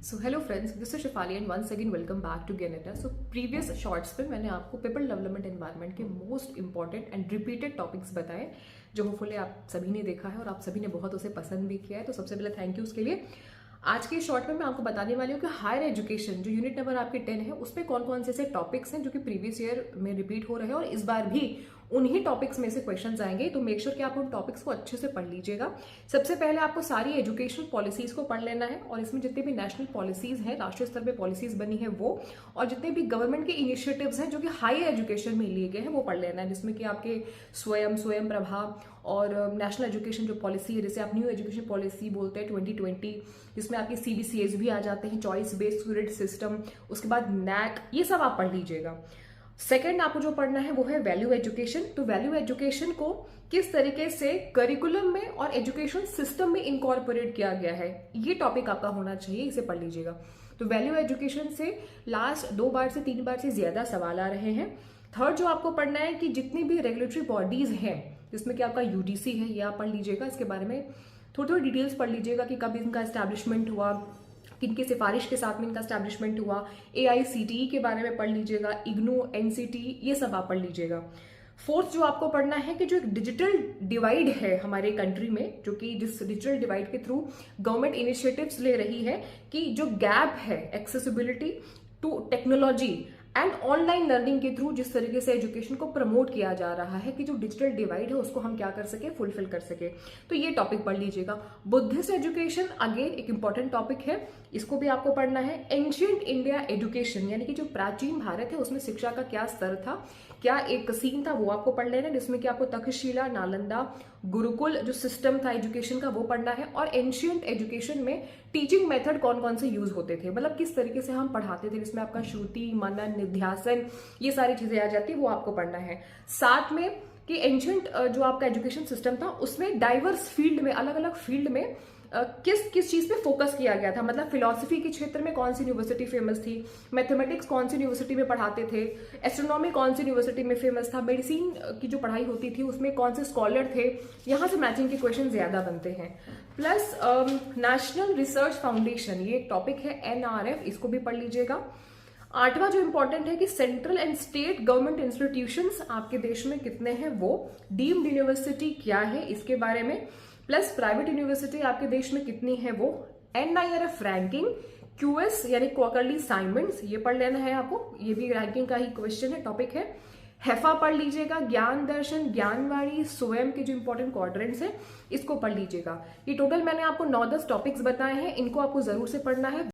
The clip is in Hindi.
So hello friends, this is Shifali and once again welcome back to गेनेटा। सो प्रीवियस शॉर्ट्स पे मैंने आपको पीपल डेवलपमेंट एनवायरनमेंट के most important and repeated topics बताए जो होपफुली आप सभी ने देखा है और आप सभी ने बहुत उसे पसंद भी किया है। तो सबसे पहले थैंक यू उसके लिए। आज के शॉर्ट में मैं आपको बताने वाली हूँ कि हायर एजुकेशन जो यूनिट नंबर आपके 10 है उसमें कौन कौन से ऐसे टॉपिक्स हैं जो कि प्रीवियस ईयर में रिपीट हो रहे हैं और इस बार भी उन्हीं टॉपिक्स में से क्वेश्चंस आएंगे। तो मेक श्योर कि आप उन टॉपिक्स को अच्छे से पढ़ लीजिएगा। सबसे पहले आपको सारी एजुकेशनल पॉलिसीज को पढ़ लेना है और इसमें जितने भी नेशनल पॉलिसीज हैं, राष्ट्रीय स्तर पे पॉलिसीज बनी है वो, और जितने भी गवर्नमेंट के इनिशिएटिव्स हैं जो कि हायर एजुकेशन में लिए गए हैं वो पढ़ लेना है, जिसमें कि आपके स्वयं प्रभा और नेशनल एजुकेशन जो पॉलिसी है, जैसे आप न्यू एजुकेशन पॉलिसी बोलते हैं 2020, जिसमें आपके सीबीसीएस भी आ जाते हैं, चॉइस बेस्ड क्रेडिट सिस्टम, उसके बाद नैक, ये सब आप पढ़ लीजिएगा। सेकंड आपको जो पढ़ना है वो है वैल्यू एजुकेशन। तो वैल्यू एजुकेशन को किस तरीके से करिकुलम में और एजुकेशन सिस्टम में इनकॉर्पोरेट किया गया है, ये टॉपिक आपका होना चाहिए, इसे पढ़ लीजिएगा। तो वैल्यू एजुकेशन से लास्ट 2 बार से 3 बार से ज्यादा सवाल आ रहे हैं। थर्ड जो आपको पढ़ना है कि जितनी भी रेगुलेटरी बॉडीज हैं, जिसमें कि आपका यूडीसी है, ये आप पढ़ लीजिएगा। इसके बारे में थोड़ी थोड़ी डिटेल्स पढ़ लीजिएगा कि कब इनका एस्टैब्लिशमेंट हुआ, किनके सिफारिश के साथ में इनका एस्टैब्लिशमेंट हुआ, एआईसीटीई के बारे में पढ़ लीजिएगा, इग्नू, एनसीटी, ये सब आप पढ़ लीजिएगा। फोर्थ जो आपको पढ़ना है कि जो एक डिजिटल डिवाइड है हमारे कंट्री में, जो कि जिस डिजिटल डिवाइड के थ्रू गवर्नमेंट इनिशिएटिव्स ले रही है, कि जो गैप है accessibility to technology and online learning के थ्रू जिस तरीके से एजुकेशन को प्रमोट किया जा रहा है, कि जो डिजिटल डिवाइड है उसको हम क्या कर सके, फुलफिल कर सके, तो ये टॉपिक पढ़ लीजिएगा। बुद्धिस्ट एजुकेशन अगेन एक इंपॉर्टेंट टॉपिक है, इसको भी आपको पढ़ना है। एंशियंट इंडिया एजुकेशन यानी कि जो प्राचीन भारत है उसमें शिक्षा का क्या स्तर था, क्या एक सीन था, वो आपको पढ़ लेना है, जिसमें कि आपको तक्षशिला, नालंदा, गुरुकुल जो सिस्टम था एजुकेशन का वो पढ़ना है। और एंशियंट एजुकेशन में टीचिंग मेथड कौन कौन से यूज होते थे, मतलब किस तरीके से हम पढ़ाते थे, जिसमें आपका श्रुति, मनन, निध्यासन, ये सारी चीजें आ जाती है, वो आपको पढ़ना है। साथ में कि एंशियंट जो आपका एजुकेशन सिस्टम था उसमें डाइवर्स फील्ड में, अलग अलग फील्ड में किस किस चीज पे फोकस किया गया था, मतलब फिलॉसफी के क्षेत्र में कौन सी यूनिवर्सिटी फेमस थी, मैथमेटिक्स कौन सी यूनिवर्सिटी में पढ़ाते थे, एस्ट्रोनॉमी कौन सी यूनिवर्सिटी में फेमस था, मेडिसिन की जो पढ़ाई होती थी उसमें कौन से स्कॉलर थे, यहां से मैचिंग के क्वेश्चन ज्यादा बनते हैं। प्लस नेशनल रिसर्च फाउंडेशन, ये एक टॉपिक है, एनआरएफ, इसको भी पढ़ लीजिएगा। 8वां जो इंपॉर्टेंट है कि central and state government institutions आपके देश में कितने हैं, वो डीम्ड यूनिवर्सिटी क्या है इसके बारे में, प्लस प्राइवेट यूनिवर्सिटी आपके देश में कितनी है वो, एनआईआरएफ रैंकिंग, क्यूएस यानी क्वार्टरली असाइनमेंट्स, ये पढ़ लेना है आपको, ये भी रैंकिंग का ही क्वेश्चन है, टॉपिक है। हेफा पढ़ लीजिएगा, ज्ञान दर्शन, ज्ञानवाणी, स्वयं के जो इंपॉर्टेंट क्वाड्रेंट्स हैं इसको पढ़ लीजिएगा। ये टोटल मैंने आपको 9-10 टॉपिक्स बताए हैं, इनको आपको जरूर से पढ़ना है।